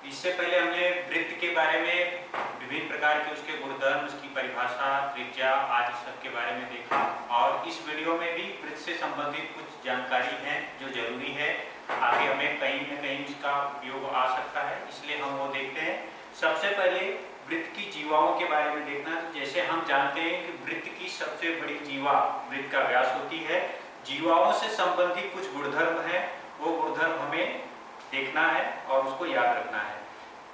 इससे पहले हमने वृत्त के बारे में विभिन्न प्रकार के उसके गुणधर्म, उसकी परिभाषा, त्रिज्या आदि सब के बारे में देखा और इस वीडियो में भी वृत्त से संबंधित कुछ जानकारी है जो जरूरी है। आगे हमें कहीं न कहीं इसका उपयोग आ सकता है, इसलिए हम वो देखते हैं। सबसे पहले वृत्त की जीवाओं के बारे में देखना। जैसे हम जानते हैं कि वृत्त की सबसे बड़ी जीवा वृत्त का व्यास होती है। जीवाओं से संबंधित कुछ गुणधर्म है, वो गुणधर्म हमें देखना है और उसको याद रखना है।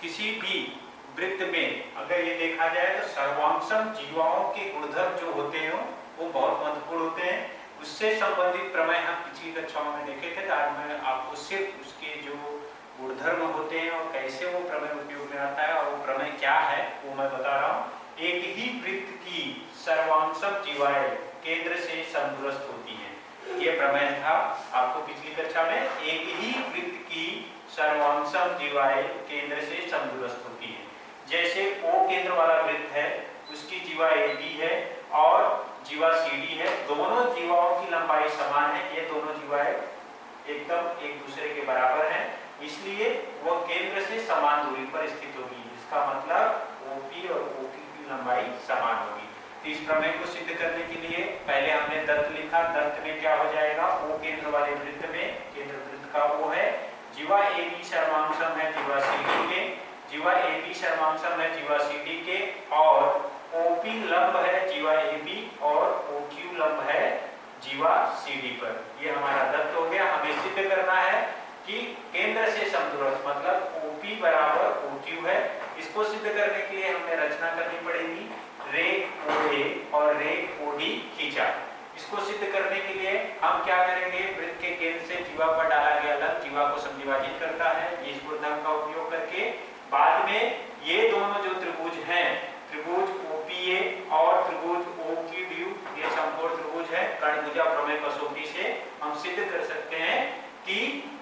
किसी भी वृत्त में अगर ये देखा जाए तो सर्वांशम जीवाओं के गुणधर्म जो होते हैं वो बहुत महत्वपूर्ण होते हैं। उससे संबंधित प्रमेय हम पिछली कक्षाओं में देखे थे। आज मैं आपको सिर्फ उसके जो गुणधर्म होते हैं और कैसे वो प्रमेय उपयोग में आता है और वो प्रमेय क्या है वो मैं बता रहा हूँ। एक ही वृत्त की सर्वांशम जीवाएं केंद्र से समदूरस्थ होती हैं, ये प्रमेय था आपको पिछली कक्षा में। एक ही वृत्त की सर्वांशम जीवाएं केंद्र से समदूरस्थ होती हैं। जैसे O केंद्र वाला वृत्त है, उसकी जीवा AB है और जीवा CD है। दोनों जीवाओं की लंबाई समान है, ये दोनों जीवाएं एकदम एक दूसरे के बराबर हैं, इसलिए वह केंद्र से समान दूरी पर स्थित होगी। इसका मतलब OP और OQ की लंबाई समान होगी। तो इस प्रमेय को सिद्ध करने के लिए पहले हमने दत्त लिखा। दत्त में क्या हो जाएगा, O केंद्र वाले वृत्त में केंद्र वृत्त का O है, जीवा AB सर्वांशम है जीवा CD के, जीवा AB सर्वांशम है जीवा CD के और OP लंब है जीवा AB और OQ लंब है जीवा CD पर। ये हमारा दत्त हो गया। हमें सिद्ध करना है कि केंद्र से समदूरस्थ मतलब OP बराबर OQ है। इसको सिद्ध करने के लिए हमें रचना करनी पड़ेगी। रेख OA और रेख OD खींचा। इसको सिद्ध करने के लिए हम क्या करेंगे, वृत्त के केंद्र से जीवा पर डाला गया लंब जीवा को समद्विभाजित करता है, इस गुणधर्म का उपयोग करके। बाद में ये दोनों जो त्रिभुज हैं, त्रिभुज OPA और त्रिभुज OQD, ये समकोण त्रिभुज है। कर्णभुजा प्रमेय कसौटी से हम सिद्ध कर सकते हैं कि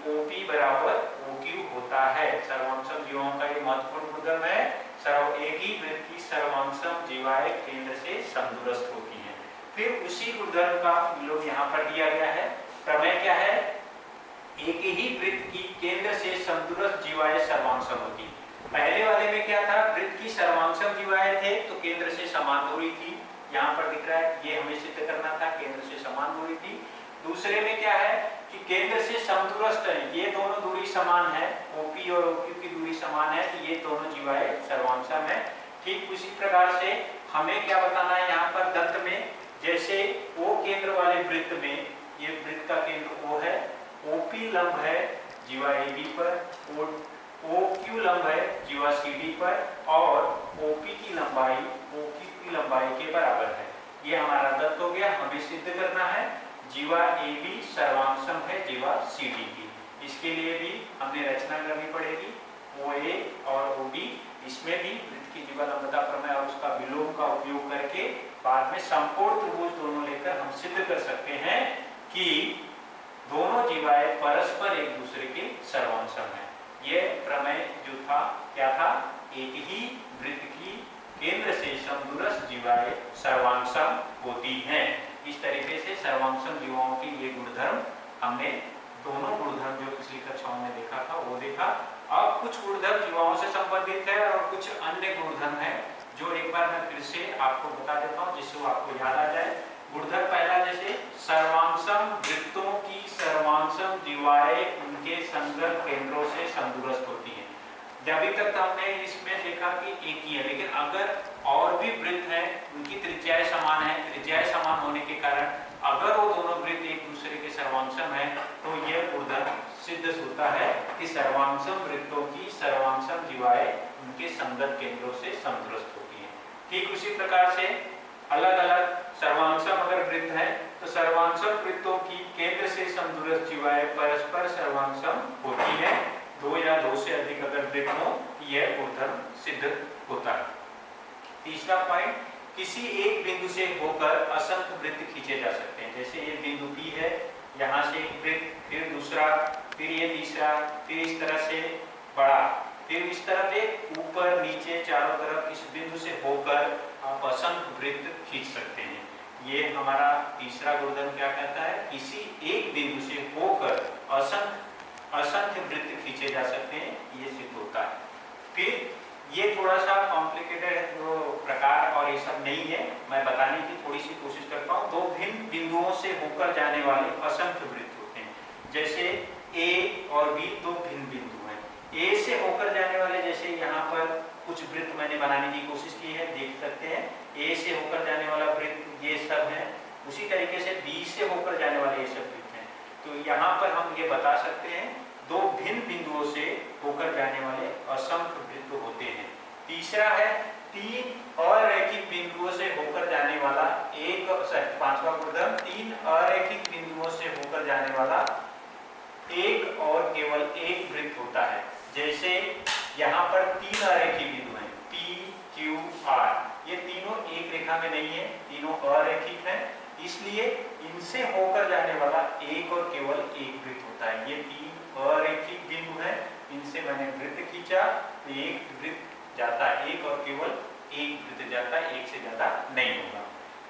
OP बराबर OQ होता है। सर्वांशम जीवाओं का ये महत्वपूर्ण गुणधर्म है। एक ही वृत्त की सर्वांशम जीवाएं केंद्र से समदूरस्थ होती हैं। फिर उसी गुणधर्म का विलोम यहाँ पर दिया गया है। प्रमेय क्या है, एक ही वृत्त की केंद्र से समदूरस्थ जीवाएं सर्वांशम होती हैं। पहले वाले में क्या था, वृत्त की सर्वांशम जीवाएं थे तो केंद्र से समान दूरी थी, यहाँ पर दिख रहा है, ये हमें सिद्ध करना था, केंद्र से समान दूरी थी। दूसरे में क्या है कि केंद्र से समदूरस्थ है, ये दोनों दूरी समान है, OP और OQ की दूरी समान है, तो ये दोनों जीवाएं सर्वांशम है। ठीक उसी प्रकार से हमें क्या बताना है यहाँ पर दत्त में, जैसे O केंद्र वाले वृत्त में, ये वृत्त का केंद्र O है, OP लंब है जीवा AB पर, OQ लंब है जीवा CD पर और OP की लंबाई OQ की लंबाई के बराबर है। ये हमारा दत्त हो गया। हमें सिद्ध करना है जीवा AB सर्वांशम है जीवा CD की। इसके लिए भी हमें रचना करनी पड़ेगी, OA और OB। इसमें भी वृत्त की जीवा लंबता प्रमेय और उसका विलोम का उपयोग करके बाद में समकोण त्रिभुज दोनों लेकर हम सिद्ध कर सकते हैं कि दोनों जीवाएं परस्पर एक दूसरे के सर्वांशम हैं। ये प्रमेय जो था क्या था, एक ही वृत्त की केंद्र से समदूरस्थ जीवाएं सर्वांशम होती हैं। इस तरीके से सर्वांशम जीवाओं के ये गुणधर्म हमने दोनों गुणधर्म जो पिछली कक्षाओं में देखा था वो देखा। अब कुछ गुणधर्म जीवाओं से संबंधित है और कुछ अन्य गुणधर्म है जो एक बार मैं फिर से आपको बता देता हूँ जिससे वो आपको याद आ जाए। गुणधर्म पहला, जैसे सर्वांशम वृत्तों की सर्वांशम जीवाएं उनके संगत केंद्रों से समदूरस्थ होती हैं। अभी तक तो हमने इसमें देखा कि एक ही है, लेकिन अगर और भी वृत्त हैं उनकी त्रिज्याएं समान है, त्रिज्याएं समान होने के कारण अगर वो दोनों वृत्त एक दूसरे के सर्वांशम है तो यह गुणधर्म सिद्ध होता है कि सर्वांशम वृत्तों की सर्वांशम जीवाएं उनके संगत केंद्रों से समदूरस्थ होती हैं। ठीक उसी प्रकार से अलग अलग सर्वांशम अगर वृत्त है तो सर्वांशम वृत्तों की केंद्र से समदूरस्थ जीवाएं परस्पर सर्वांशम होती है। दो या दो से अधिक अगर वृत्त हो यह गुणधर्म सिद्ध होता है। तीसरा पॉइंट, किसी एक बिंदु से होकर असंख्य वृत्त खींचे जा सकते हैं। जैसे ये बिंदु P है, यहाँ से एक वृत्त, फिर दूसरा, फिर ये तीसरा, फिर इस तरह से बड़ा, फिर इस तरफ एक, ऊपर नीचे चारों तरफ इस बिंदु से होकर आप असंख्य वृत्त खींच सकते हैं। ये हमारा तीसरा गुणधर्म क्या कहता है, किसी एक बिंदु से होकर असंख्य वृत्त खींचे जा सकते हैं, ये सिद्ध होता है। फिर ये थोड़ा सा कॉम्प्लिकेटेड प्रकार और ये सब नहीं है, मैं बताने की थोड़ी सी कोशिश करता हूँ। दो भिन्न बिंदुओं से होकर जाने वाले असंख्य वृत्त होते हैं। जैसे ए और बी दो भिन्न बिंदु हैं। ए से होकर जाने वाले, जैसे यहाँ पर कुछ वृत्त मैंने बनाने की कोशिश की है, देख सकते हैं। ए से होकर जाने वाला वृत्त ये सब है। उसी तरीके से बी से होकर जाने वाले ये सब वृत्त हैं। तो यहाँ पर हम ये बता सकते हैं दो भिन्न बिंदुओं से होकर जाने वाले असंख्य वृत्त होते हैं। तीसरा है तीन अरैखिक बिंदुओं से होकर जाने वाला पांचवा गुणधर्म, तीन अरैखिक बिंदुओं से होकर जाने वाला एक और केवल एक वृत्त होता है। जैसे यहाँ पर तीन अरैखिक बिंदु हैं, P, Q, R। ये तीनों एक रेखा में नहीं है, तीनों अरैखिक हैं, इसलिए इनसे होकर जाने वाला एक और केवल एक वृत्त होता है। ये तीन अरैखिक बिंदु हैं, इनसे मैंने वृत्त खींचा तो एक वृत्त जाता है, एक और केवल एक वृत्त जाता है, एक से ज्यादा नहीं होगा।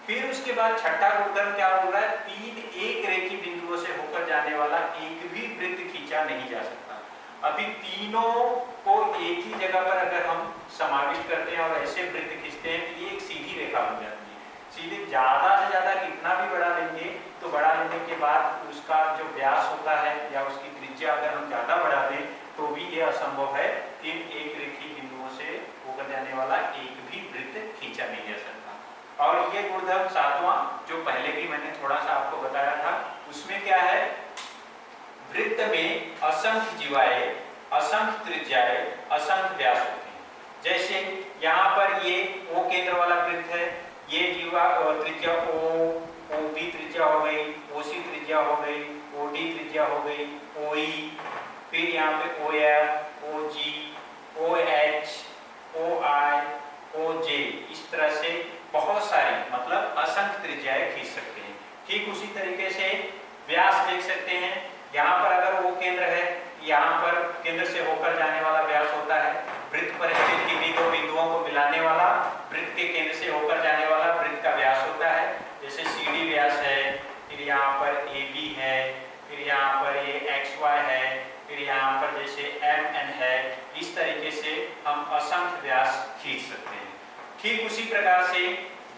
फिर उसके बाद छठा गुणधर्म क्या बोल रहा है, तीन एक रेखी बिंदुओं से होकर जाने वाला एक भी वृत्त खींचा नहीं जा सकता। अभी तीनों को एक ही जगह पर अगर हम समाविष्ट करते हैं और ऐसे वृत्त खींचते हैं तो ये एक सीधी रेखा बन जाती है। सीधे ज्यादा से ज्यादा कितना भी बढ़ा लेंगे तो बढ़ा लेने के बाद उसका जो व्यास होता है या उसकी त्रिज्या अगर हम ज्यादा बढ़ा दें तो भी ये असंभव है, तीन एक रेखी बिंदुओं से होकर जाने वाला एक भी वृत्त खींचा नहीं जा सकता। और ये गुणधर्म सातवां, जो पहले भी मैंने थोड़ा सा आपको बताया था, उसमें क्या है, वृत्त में असंख्य जीवाएं, असंख्य त्रिज्याएं, असंख्य व्यास होते हैं। जैसे यहाँ पर ये O केंद्र वाला वृत्त है, ये जीवा त्रिज्या OB त्रिज्या हो गई, OC त्रिज्या हो गई, OD त्रिज्या हो गई, OE, फिर यहाँ पे OF, OG, OH, OI, OJ, इस तरह से बहुत सारी मतलब असंख्य त्रिज्याएं खींच सकते हैं। ठीक उसी तरीके से व्यास देख सकते हैं। यहाँ पर अगर वो केंद्र है, यहाँ पर केंद्र से होकर जाने वाला व्यास होता है। वृत्त पर स्थित किन्हीं दो बिंदुओं को मिलाने वाला वृत्त के केंद्र से होकर जाने वाला वृत्त का व्यास होता है। जैसे CD व्यास है, फिर यहाँ पर AB है, फिर यहाँ पर ये XY है, फिर यहाँ पर जैसे MN है। इस तरीके से हम असंख्य व्यास खींच सकते हैं। ठीक उसी प्रकार से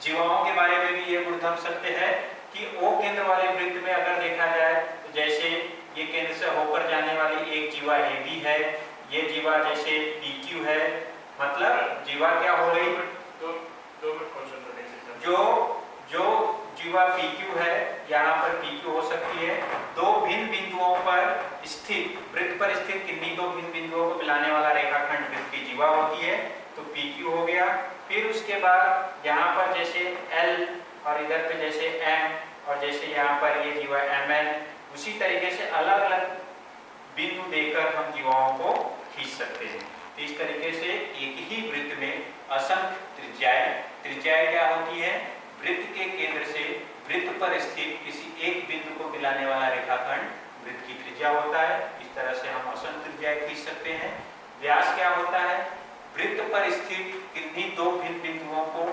जीवाओं के बारे में भी ये गुणधर्म सत्य है कि O केंद्र वाले वृत्त में अगर देखा जाए तो जैसे ये केंद्र से होकर जाने वाली एक जीवा AB है, ये जीवा जैसे PQ है, मतलब जीवा क्या हो गई, जो जीवा PQ है, यहाँ पर PQ हो सकती है। दो भिन्न बिंदुओं पर स्थित, वृत्त पर स्थित किन्हीं दो भिन्न बिंदुओं को मिलाने वाला रेखाखंड वृत्त की जीवा होती है, तो PQ हो गया। फिर उसके बाद यहाँ पर जैसे L और इधर पे जैसे M और जैसे यहाँ पर ये जीवा MN, उसी तरीके से अलग अलग बिंदु देकर हम जीवाओं को खींच सकते हैं। तो इस तरीके से एक ही वृत्त में असंख्य त्रिज्याएं क्या होती है, वृत्त के केंद्र से वृत्त पर स्थित किसी एक बिंदु को मिलाने वाला रेखाखंड वृत्त की त्रिज्या होता है। इस तरह से हम असंख्य त्रिज्याएं खींच सकते हैं। व्यास क्या होता है, वृत्त पर स्थित किन्हीं दो भिन्न बिंदुओं को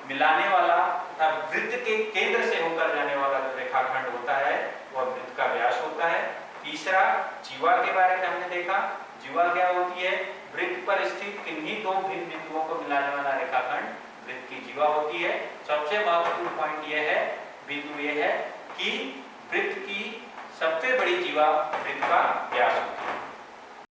मिलाने वाला तथा वृत्त के केंद्र से होकर जाने वाला जो रेखाखंड होता है वह वृत्त का व्यास होता है। तीसरा जीवा के बारे में हमने देखा, जीवा क्या होती है, वृत्त पर स्थित किन्हीं दो भिन्न बिंदुओं को मिलाने वाला रेखाखंड वृत्त की जीवा होती है। सबसे महत्वपूर्ण पॉइंट यह है, बिंदु यह है कि वृत्त की सबसे बड़ी जीवा वृत्त का व्यास होती है।